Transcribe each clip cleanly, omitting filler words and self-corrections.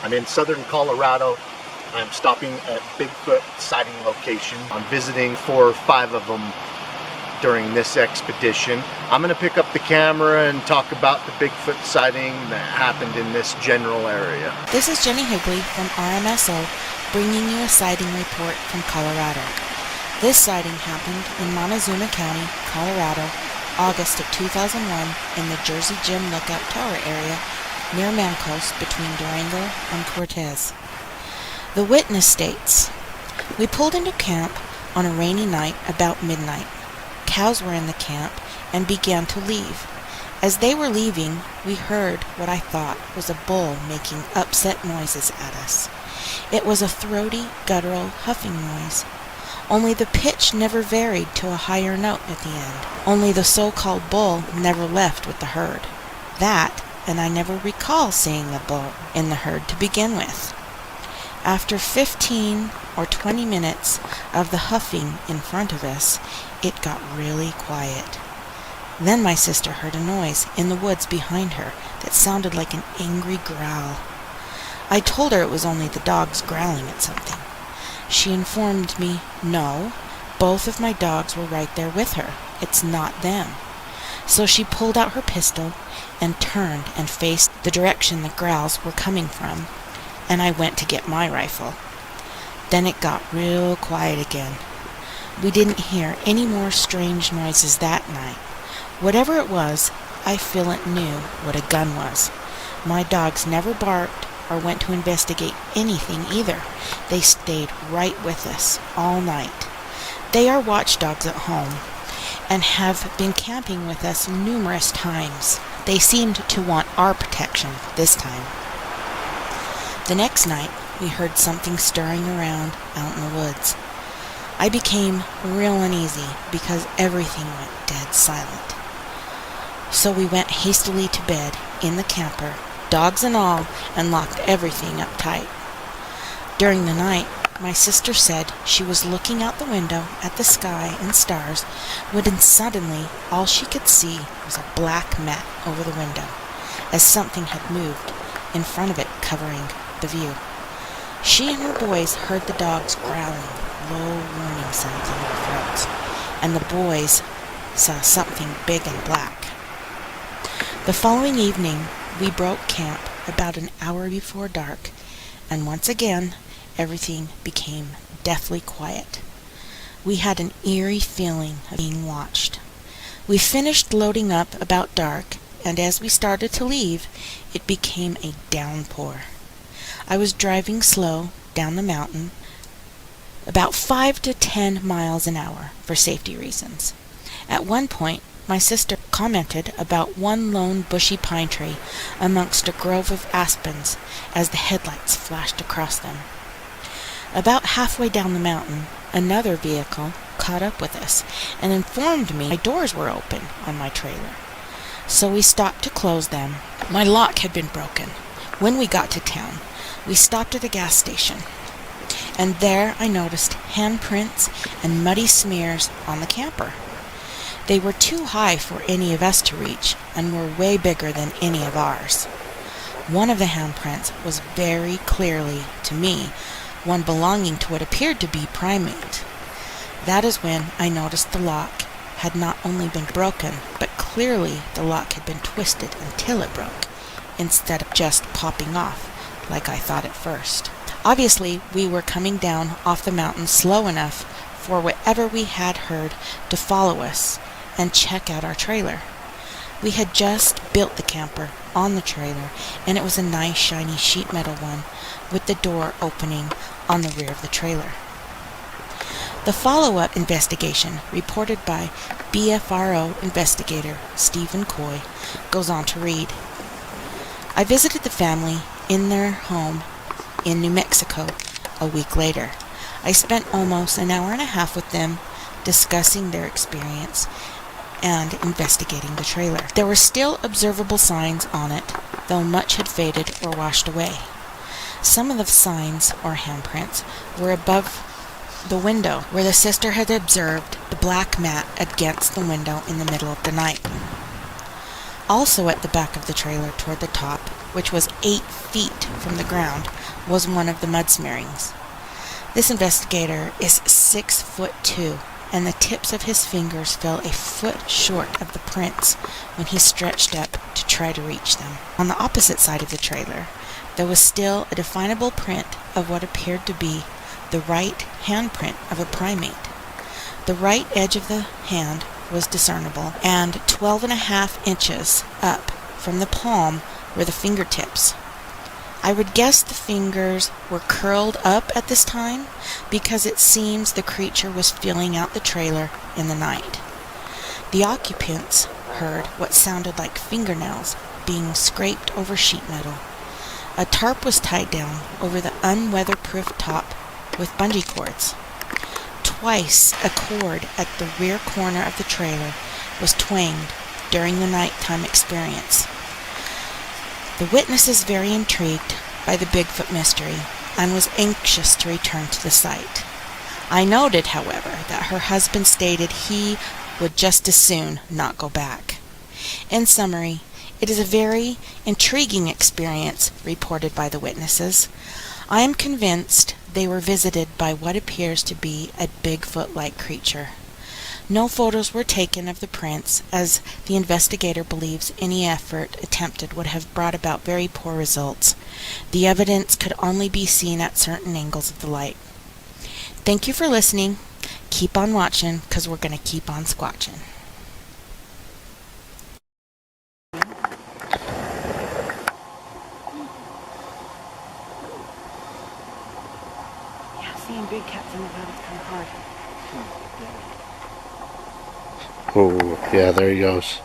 I'm in southern Colorado. I'm stopping at Bigfoot sighting location. I'm visiting 4 or 5 of them during this expedition. I'm going to pick up the camera and talk about the Bigfoot sighting that happened in this general area. This is Jenny Higley from RMSO, bringing you a sighting report from Colorado. This sighting happened in Montezuma County, Colorado, August of 2001 in the Jersey Gym Lookout Tower area near Mancos between Durango and Cortez. The witness states, "We pulled into camp on a rainy night about midnight. Cows were in the camp and began to leave. As they were leaving, we heard what I thought was a bull making upset noises at us. It was a throaty, guttural, huffing noise. Only the pitch never varied to a higher note at the end. Only the so-called bull never left with the herd. That, and I never recall seeing the bull in the herd to begin with. After 15 or 20 minutes of the huffing in front of us, it got really quiet. Then my sister heard a noise in the woods behind her that sounded like an angry growl. I told her it was only the dogs growling at something. She informed me, no, both of my dogs were right there with her. It's not them. So she pulled out her pistol and turned and faced the direction the growls were coming from, and I went to get my rifle. Then it got real quiet again. We didn't hear any more strange noises that night. Whatever it was, I feel it knew what a gun was. My dogs never barked or went to investigate anything either. They stayed right with us all night. They are watchdogs at home and have been camping with us numerous times. They seemed to want our protection this time. The next night, we heard something stirring around out in the woods. I became real uneasy because everything went dead silent. So we went hastily to bed in the camper, dogs and all, and locked everything up tight. During the night, my sister said she was looking out the window at the sky and stars when suddenly all she could see was a black mat over the window, as something had moved in front of it, covering the view. She and her boys heard the dogs growling, low warning sounds in their throats, and the boys saw something big and black. The following evening, we broke camp about an hour before dark, and once again, everything became deathly quiet. We had an eerie feeling of being watched. We finished loading up about dark, and as we started to leave, it became a downpour. I was driving slow down the mountain, about 5 to 10 miles an hour, for safety reasons. At one point, my sister commented about one lone bushy pine tree amongst a grove of aspens as the headlights flashed across them. About halfway down the mountain, another vehicle caught up with us and informed me my doors were open on my trailer. So we stopped to close them. My lock had been broken. When we got to town, we stopped at a gas station, and there I noticed handprints and muddy smears on the camper. They were too high for any of us to reach and were way bigger than any of ours. One of the handprints was very clearly, to me, one belonging to what appeared to be primate. That is when I noticed the lock had not only been broken, but clearly the lock had been twisted until it broke, instead of just popping off, like I thought at first. Obviously, we were coming down off the mountain slow enough for whatever we had heard to follow us and check out our trailer. We had just built the camper on the trailer, and it was a nice shiny sheet metal one with the door opening on the rear of the trailer. The follow-up investigation, reported by BFRO investigator Stephen Coy, goes on to read, "I visited the family in their home in New Mexico a week later. I spent almost an hour and a half with them discussing their experience and investigating the trailer. There were still observable signs on it, though much had faded or washed away. Some of the signs, or handprints, were above the window, where the sister had observed the black mat against the window in the middle of the night. Also at the back of the trailer toward the top, which was 8 feet from the ground, was one of the mud smearings. This investigator is 6'2", and the tips of his fingers fell a foot short of the prints when he stretched up to try to reach them. On the opposite side of the trailer, there was still a definable print of what appeared to be the right handprint of a primate. The right edge of the hand was discernible, and 12.5 inches up from the palm were the fingertips. I would guess the fingers were curled up at this time because it seems the creature was filling out the trailer in the night. The occupants heard what sounded like fingernails being scraped over sheet metal. A tarp was tied down over the unweatherproof top with bungee cords. Twice a cord at the rear corner of the trailer was twanged during the nighttime experience. The witness is very intrigued by the Bigfoot mystery and was anxious to return to the site. I noted, however, that her husband stated he would just as soon not go back. In summary, it is a very intriguing experience reported by the witnesses. I am convinced they were visited by what appears to be a Bigfoot-like creature. No photos were taken of the prints, as the investigator believes any effort attempted would have brought about very poor results. The evidence could only be seen at certain angles of the light. Thank you for listening. Keep on watching, because we're going to keep on squatching. Seeing big cats in the wild is kind of hard. Oh, yeah, there he goes.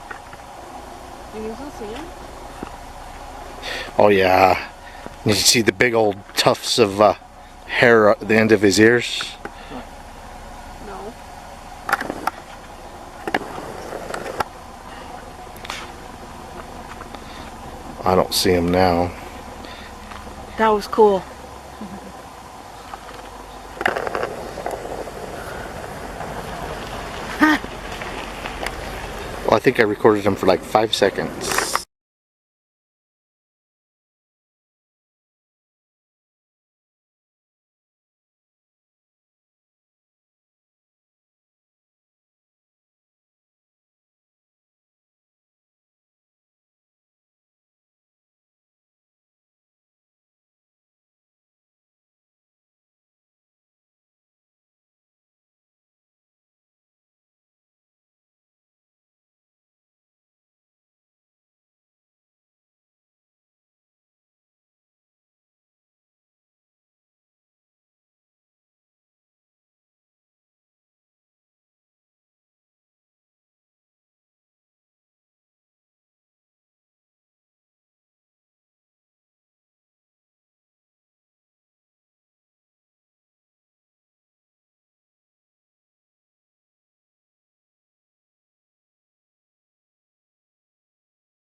You can still see him? Oh, yeah. You can see the big old tufts of hair at the end of his ears. No. I don't see him now. That was cool. Well, I think I recorded him for like 5 seconds.